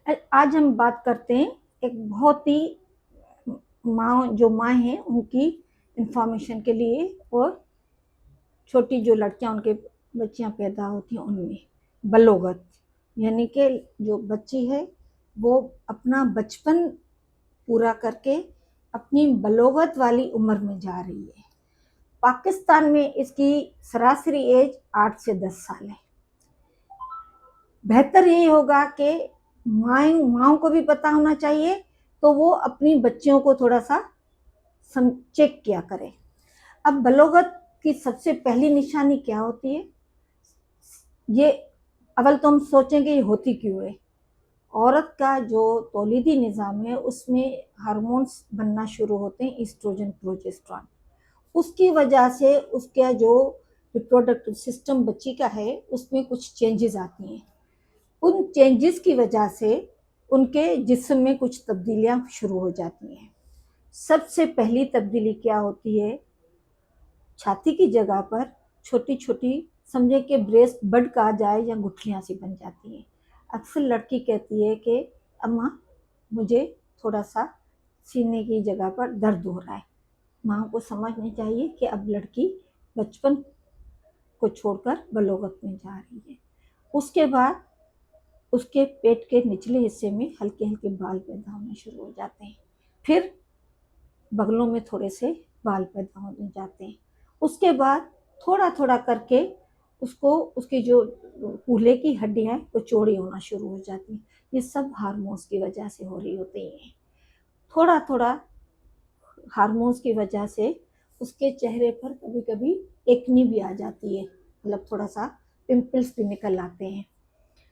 आज हम बात करते हैं एक बहुत ही माँ हैं उनकी इंफॉर्मेशन के लिए, और छोटी जो लड़कियां उनके बच्चियां पैदा होती हैं उनमें बलोगत, यानी कि जो बच्ची है वो अपना बचपन पूरा करके अपनी बलोगत वाली उम्र में जा रही है। पाकिस्तान में इसकी सरासरी एज 8 से 10 साल है। बेहतर यही होगा कि माओ को भी पता होना चाहिए, तो वो अपनी बच्चियों को थोड़ा सा चेक किया करें। अब बलोगत की सबसे पहली निशानी क्या होती है? ये अव्वल तो हम सोचेंगे ये होती क्यों है। औरत का जो तौलीदी निज़ाम है उसमें हार्मोन्स बनना शुरू होते हैं, ईस्ट्रोजन प्रोजेस्टेरॉन। उसकी वजह से उसका जो रिप्रोडक्टिव सिस्टम बच्ची का है उसमें कुछ चेंजेस आती हैं। उन चेंजेस की वजह से उनके जिस्म में कुछ तब्दीलियां शुरू हो जाती हैं। सबसे पहली तब्दीली क्या होती है? छाती की जगह पर छोटी छोटी, समझे कि ब्रेस्ट बड कहा जाए या गुठलियां सी बन जाती हैं। अक्सर लड़की कहती है कि अम्मा मुझे थोड़ा सा सीने की जगह पर दर्द हो रहा है। माँ को समझना चाहिए कि अब लड़की बचपन को छोड़कर बलोगत में जा रही है। उसके बाद उसके पेट के निचले हिस्से में हल्के हल्के बाल पैदा होने शुरू हो जाते हैं। फिर बगलों में थोड़े से बाल पैदा होने जाते हैं। उसके बाद थोड़ा थोड़ा करके उसको उसकी जो कूल्हे की हड्डियां हैं वो चौड़ी होना शुरू हो जाती हैं। ये सब हार्मोन्स की वजह से हो रही होती हैं। थोड़ा थोड़ा हार्मोन्स की वजह से उसके चेहरे पर कभी कभी एक्नी भी आ जाती है, मतलब थोड़ा सा पिंपल्स भी निकल आते हैं,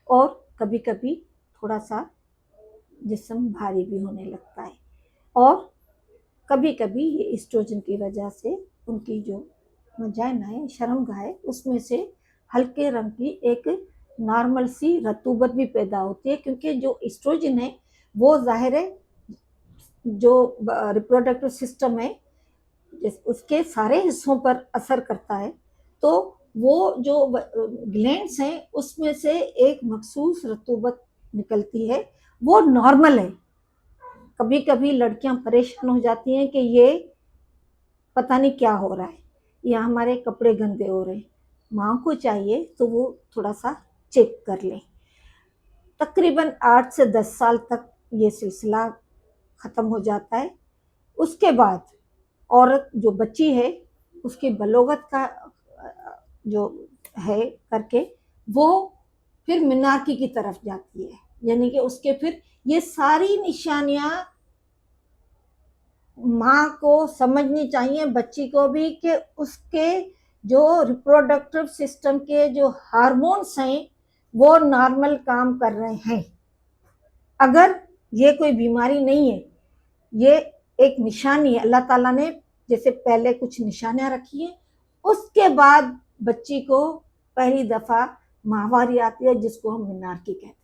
और कभी कभी थोड़ा सा जिस्म भारी भी होने लगता है। और कभी कभी ये एस्ट्रोजन की वजह से उनकी जो वजाइना है, शर्मगाह है, उसमें से हल्के रंग की एक नॉर्मल सी रतूबत भी पैदा होती है, क्योंकि जो एस्ट्रोजन है वो जाहिर है जो रिप्रोडक्टिव सिस्टम है उसके सारे हिस्सों पर असर करता है। तो वो जो ग्लैंड्स हैं उसमें से एक मखसूस रतूबत निकलती है, वो नॉर्मल है। कभी कभी लड़कियां परेशान हो जाती हैं कि ये पता नहीं क्या हो रहा है, या हमारे कपड़े गंदे हो रहे हैं। माँ को चाहिए तो वो थोड़ा सा चेक कर ले। तकरीबन 8 से 10 साल तक ये सिलसिला ख़त्म हो जाता है। उसके बाद औरत जो बच्ची है उसकी बलोगत का जो है करके वो फिर मिनारकी की तरफ जाती है, यानी कि उसके फिर ये सारी निशानियां माँ को समझनी चाहिए, बच्ची को भी, कि उसके जो रिप्रोडक्टिव सिस्टम के जो हार्मोन्स हैं वो नॉर्मल काम कर रहे हैं। अगर ये कोई बीमारी नहीं है, ये एक निशानी है, अल्लाह ताला ने जैसे पहले कुछ निशानियां रखी हैं, उसके बाद बच्ची को पहली दफा माहवारी आती है जिसको हम मिनारकी कहते हैं।